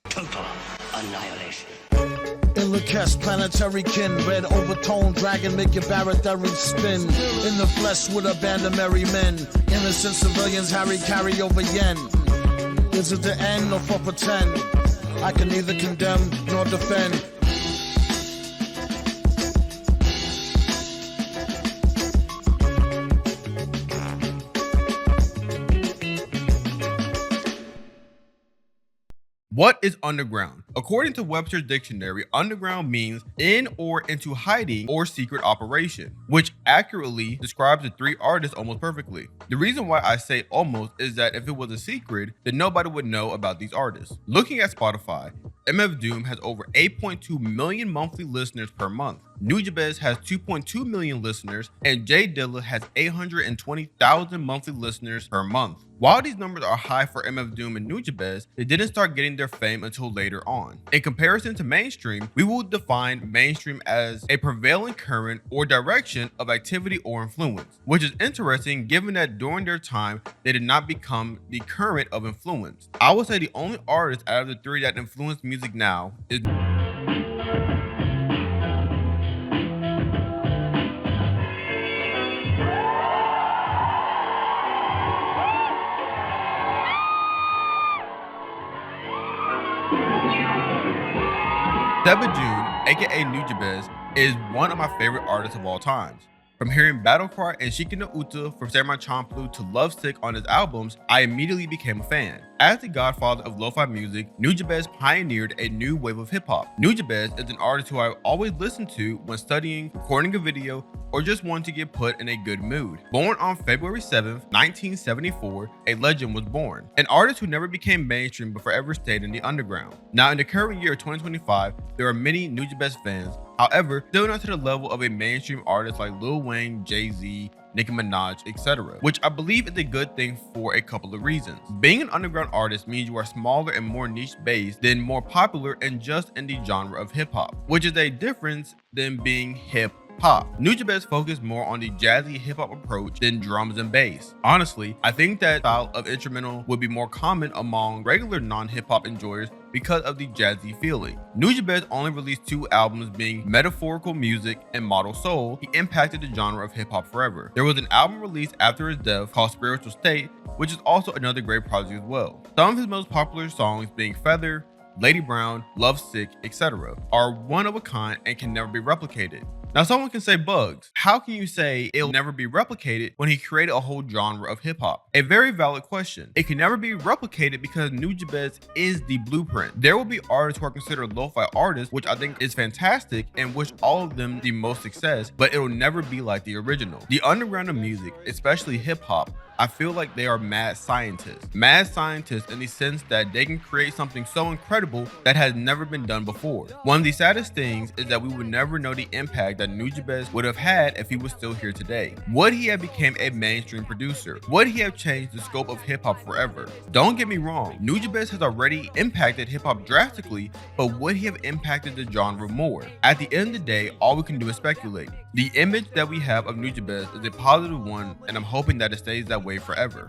Total annihilation. Illacast planetary kin, red overtone dragon make your barotherium spin. In the flesh with a band of merry men, innocent civilians Harry carry over yen. Is it the end or for pretend? I can neither condemn nor defend. What is underground? According to Webster's dictionary, underground means in or into hiding or secret operation, which accurately describes the three artists almost perfectly. The reason why I say almost is that if it was a secret, then nobody would know about these artists. Looking at Spotify, MF Doom has over 8.2 million monthly listeners per month. Nujabes has 2.2 million listeners, and J Dilla has 820,000 monthly listeners per month. While these numbers are high for MF Doom and Nujabes, they didn't start getting their fame until later on. In comparison to mainstream, we will define mainstream as a prevailing current or direction of activity or influence, which is interesting given that during their time, they did not become the current of influence. I would say the only artist out of the three that influence music now is June, aka Nujabes, is one of my favorite artists of all times. From hearing Battle Cry and Shiki no Uta from Samurai Champloo to Lovesick on his albums, I immediately became a fan. As the godfather of lo-fi music, Nujabes pioneered a new wave of hip-hop. Nujabes is an artist who I've always listened to when studying, recording a video, or just wanting to get put in a good mood. Born on February 7th, 1974, a legend was born. An artist who never became mainstream but forever stayed in the underground. Now in the current year of 2025, there are many Nujabes fans, however, still not to the level of a mainstream artist like Lil Wayne, Jay-Z, Nicki Minaj, etc., which I believe is a good thing for a couple of reasons. Being an underground artist means you are smaller and more niche-based than more popular and just in the genre of hip-hop, which is a difference than being hip-hop. Nujabes focused more on the jazzy hip-hop approach than drums and bass. Honestly, I think that style of instrumental would be more common among regular non-hip-hop enjoyers because of the jazzy feeling. Nujabes only released 2 albums, being Metaphorical Music and Model Soul. He impacted the genre of hip-hop forever. There was an album released after his death called Spiritual State, which is also another great project as well. Some of his most popular songs, being Feather, Lady Brown, Lovesick, etc., are one of a kind and can never be replicated. Now someone can say, Bugs, how can you say it'll never be replicated when he created a whole genre of hip hop? A very valid question. It can never be replicated because Nujabes is the blueprint. There will be artists who are considered lo-fi artists, which I think is fantastic and wish all of them the most success, but it'll never be like the original. The underground of music, especially hip hop, I feel like they are mad scientists. Mad scientists in the sense that they can create something so incredible that has never been done before. One of the saddest things is that we would never know the impact that Nujabes would have had if he was still here today. Would he have become a mainstream producer? Would he have changed the scope of hip hop forever? Don't get me wrong, Nujabes has already impacted hip hop drastically, but would he have impacted the genre more? At the end of the day, all we can do is speculate. The image that we have of Nujabes is a positive one, and I'm hoping that it stays that way forever.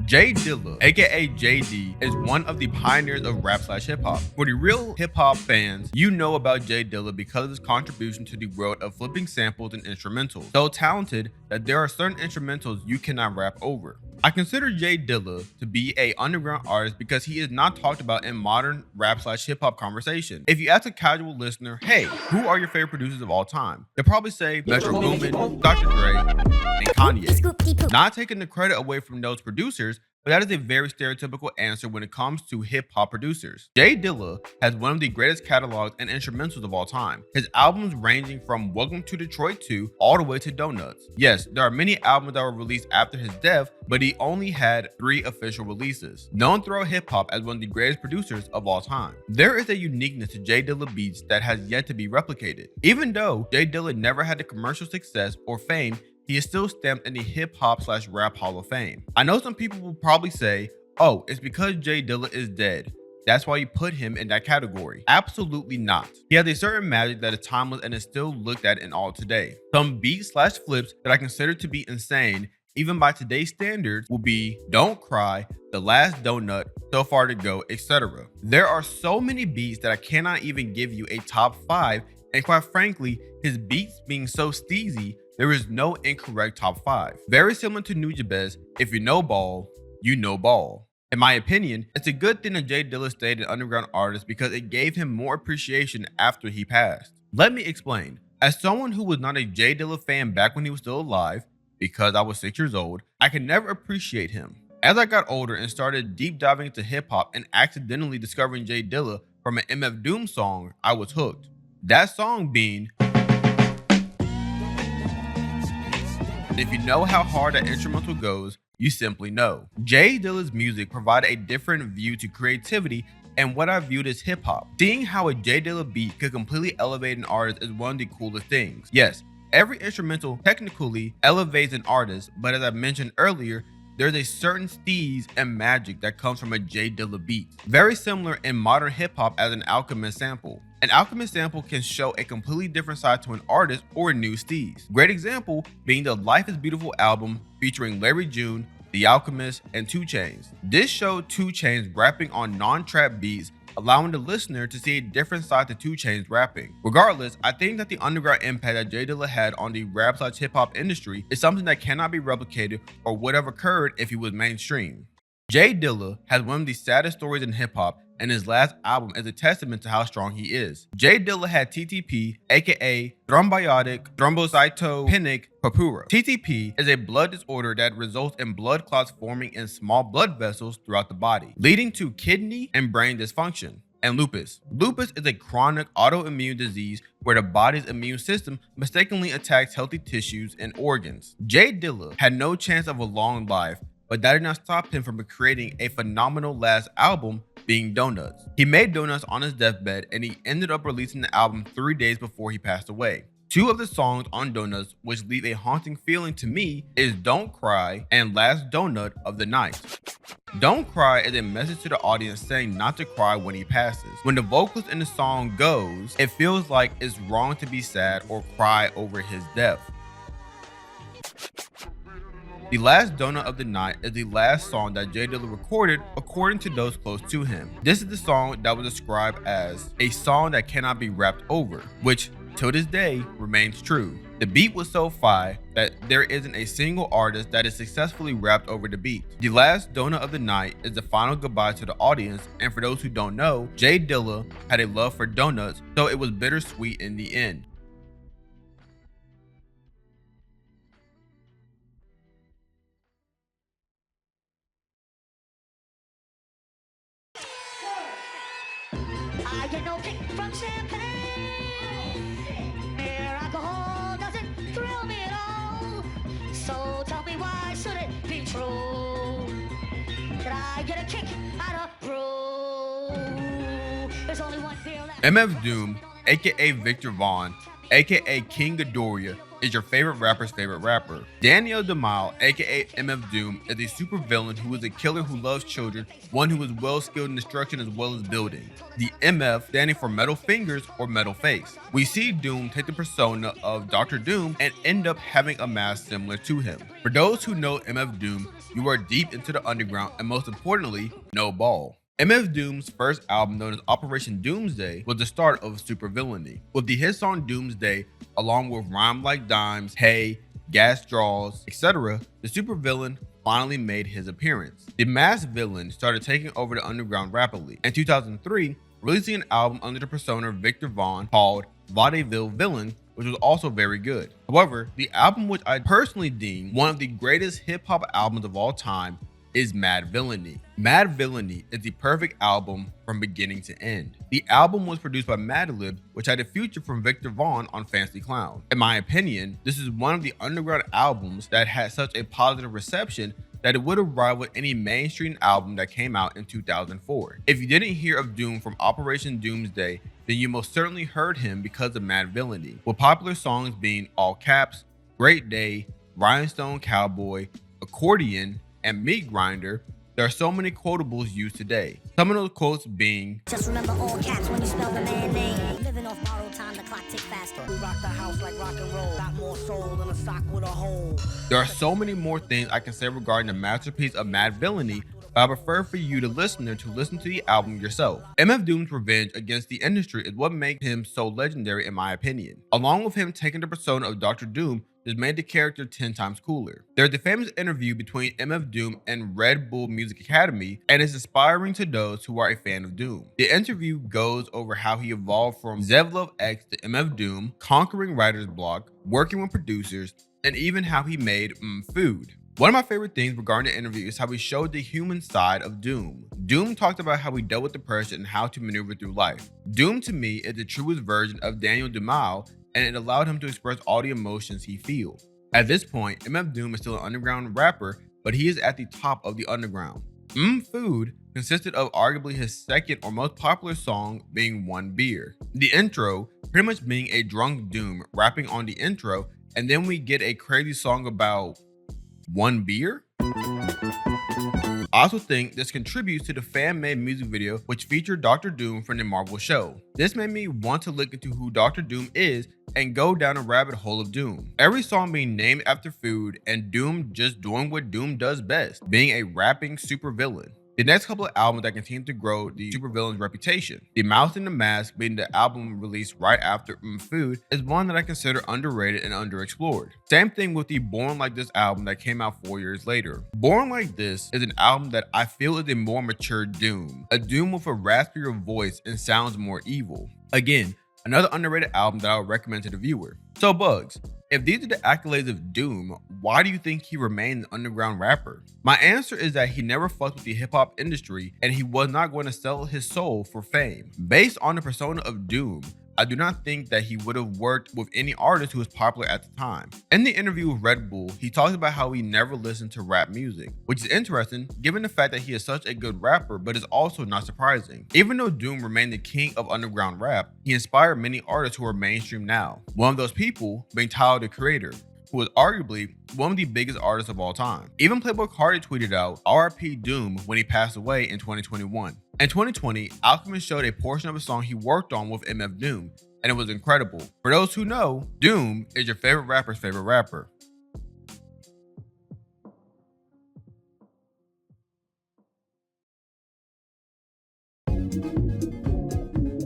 J Dilla, aka JD, is one of the pioneers of rap/hip hop. For the real hip hop fans, you know about J Dilla because of his contribution to the world of flipping samples and instrumentals. So talented that there are certain instrumentals you cannot rap over. I consider J Dilla to be a underground artist because he is not talked about in modern rap/hip hop conversation. If you ask a casual listener, hey, who are your favorite producers of all time? They'll probably say Metro Boomin, Dr. Dre, and Kanye. Not taking the credit away from those producers, but that is a very stereotypical answer when it comes to hip-hop producers. J Dilla has one of the greatest catalogs and instrumentals of all time. His albums ranging from Welcome to Detroit 2 all the way to Donuts. Yes, there are many albums that were released after his death, but he only had 3 official releases. Known throughout hip-hop as one of the greatest producers of all time. There is a uniqueness to J Dilla beats that has yet to be replicated. Even though J Dilla never had the commercial success or fame, he is still stamped in the hip-hop/rap Hall of Fame. I know some people will probably say, oh, it's because J Dilla is dead. That's why you put him in that category. Absolutely not. He has a certain magic that is timeless and is still looked at in all today. Some beats / flips that I consider to be insane, even by today's standards, will be Don't Cry, The Last Donut, So Far to Go, etc. There are so many beats that I cannot even give you a top 5, and quite frankly, his beats being so steezy, there is no incorrect top 5. Very similar to Nujabes, if you know ball, you know ball. In my opinion, it's a good thing that J Dilla stayed an underground artist because it gave him more appreciation after he passed. Let me explain. As someone who was not a J Dilla fan back when he was still alive, because I was 6 years old, I could never appreciate him. As I got older and started deep diving into hip hop and accidentally discovering J Dilla from an MF Doom song, I was hooked. That song being, if you know how hard that instrumental goes, you simply know. J Dilla's music provided a different view to creativity and what I viewed as hip hop. Seeing how a J Dilla beat could completely elevate an artist is one of the coolest things. Yes, every instrumental technically elevates an artist, but as I mentioned earlier, there's a certain steez and magic that comes from a J Dilla beat. Very similar in modern hip hop as an Alchemist sample. An Alchemist sample can show a completely different side to an artist or a new steez. Great example being the Life is Beautiful album featuring Larry June, The Alchemist, and 2 Chainz. This showed 2 Chainz rapping on non-trap beats, allowing the listener to see a different side to 2 Chainz rapping. Regardless, I think that the underground impact that J Dilla had on the rap / hip hop industry is something that cannot be replicated or would have occurred if he was mainstream. J Dilla has one of the saddest stories in hip hop, and his last album is a testament to how strong he is. J Dilla had TTP, aka thrombotic thrombocytopenic purpura. TTP is a blood disorder that results in blood clots forming in small blood vessels throughout the body, leading to kidney and brain dysfunction. And lupus. Lupus is a chronic autoimmune disease where the body's immune system mistakenly attacks healthy tissues and organs. J Dilla had no chance of a long life, but that did not stop him from creating a phenomenal last album, being Donuts. He made Donuts on his deathbed, and he ended up releasing the album 3 days before he passed away. 2 of the songs on Donuts, which leave a haunting feeling to me, is Don't Cry and Last Donut of the Night. Don't Cry is a message to the audience saying not to cry when he passes. When the vocalist in the song goes, it feels like it's wrong to be sad or cry over his death. The Last Donut of the Night is the last song that J Dilla recorded according to those close to him. This is the song that was described as a song that cannot be rapped over, which till this day remains true. The beat was so fire that there isn't a single artist that has successfully rapped over the beat. The Last Donut of the Night is the final goodbye to the audience, and for those who don't know, J Dilla had a love for donuts, so it was bittersweet in the end. I get no kick from champagne. Mere alcohol doesn't thrill me at all. So tell me, why should it be true that I get a kick out of brew? There's only one beer left. MF Doom, aka Victor Vaughn, aka King Ghidorah, is your favorite rapper's favorite rapper. Daniel DeMille, aka MF Doom, is a supervillain who is a killer who loves children, one who is well skilled in destruction as well as building. The MF standing for Metal Fingers or Metal Face. We see Doom take the persona of Dr. Doom and end up having a mask similar to him. For those who know MF Doom, you are deep into the underground and most importantly, no ball. MF Doom's first album, known as Operation Doomsday, was the start of supervillainy. With the hit song Doomsday, along with Rhyme Like Dimes, Hey, Gas Draws, etc., the supervillain finally made his appearance. The masked villain started taking over the underground rapidly. In 2003, releasing an album under the persona of Victor Vaughn called Vaudeville Villain, which was also very good. However, the album which I personally deem one of the greatest hip-hop albums of all time is Mad Villainy. Mad Villainy is the perfect album from beginning to end. The album was produced by Madlib, which had a feature from Victor Vaughn on Fancy Clown. In my opinion, this is one of the underground albums that had such a positive reception that it would have rivaled any mainstream album that came out in 2004. If you didn't hear of Doom from Operation Doomsday, then you most certainly heard him because of Mad Villainy, with popular songs being All Caps, Great Day, Rhinestone Cowboy, Accordion, and Meat Grinder, there are so many quotables used today. Some of those quotes being, Just remember all caps when you spell the man name. Living off borrowed time, the clock tick faster. We rock the house like rock and roll. Got more soul than a sock with a hole. there are so many more things I can say regarding the masterpiece of Mad Villainy, but I prefer for you, the listener, to listen to the album yourself. MF Doom's revenge against the industry is what makes him so legendary in my opinion. Along with him taking the persona of Dr. Doom, just made the character 10 times cooler. There's the famous interview between MF Doom and Red Bull Music Academy, and it's inspiring to those who are a fan of Doom. The interview goes over how he evolved from Zevlov X to MF Doom, conquering writer's block, working with producers, and even how he made food. One of my favorite things regarding the interview is how he showed the human side of Doom. Doom talked about how he dealt with depression and how to maneuver through life. Doom to me is the truest version of Daniel DeMille, and it allowed him to express all the emotions he feels. At this point, MF Doom is still an underground rapper, but he is at the top of the underground. Food consisted of arguably his second or most popular song being One Beer. The intro pretty much being a drunk Doom rapping on the intro, and then we get a crazy song about one beer? I also think this contributes to the fan-made music video which featured Dr. Doom from the Marvel show. This made me want to look into who Dr. Doom is and go down a rabbit hole of Doom. Every song being named after food and Doom just doing what Doom does best, being a rapping supervillain. The next couple of albums that continue to grow the supervillain's reputation. The Mouse and the Mask, being the album released right after Food, is one that I consider underrated and underexplored. Same thing with the Born Like This album that came out 4 years later. Born Like This is an album that I feel is a more mature Doom. A Doom with a raspier voice and sounds more evil. Again, another underrated album that I would recommend to the viewer. So Bugs, if these are the accolades of Doom, why do you think he remained an underground rapper? My answer is that he never fucked with the hip-hop industry and he was not going to sell his soul for fame. Based on the persona of Doom, I do not think that he would have worked with any artist who was popular at the time. In the interview with Red Bull, he talks about how he never listened to rap music, which is interesting given the fact that he is such a good rapper, but is also not surprising. Even though Doom remained the king of underground rap, he inspired many artists who are mainstream now. One of those people being Tyler, the Creator, who is arguably one of the biggest artists of all time. Even Playboy Carti tweeted out RIP Doom when he passed away in 2021. In 2020, Alchemist showed a portion of a song he worked on with MF Doom, and it was incredible. For those who know, Doom is your favorite rapper's favorite rapper.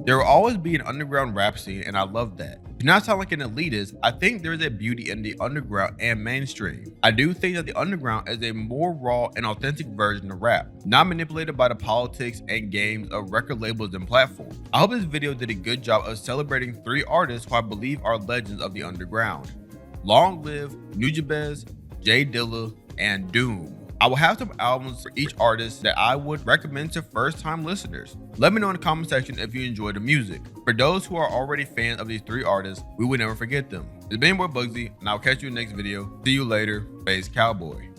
There will always be an underground rap scene, and I love that. To not sound like an elitist, I think there is a beauty in the underground and mainstream. I do think that the underground is a more raw and authentic version of rap, not manipulated by the politics and games of record labels and platforms. I hope this video did a good job of celebrating 3 artists who I believe are legends of the underground. Long live Nujabes, J Dilla, and Doom. I will have some albums for each artist that I would recommend to first-time listeners. Let me know in the comment section if you enjoy the music. For those who are already fans of these 3 artists, we will never forget them. It's been your boy Bugzey, and I'll catch you in the next video. See you later, Space Cowboy.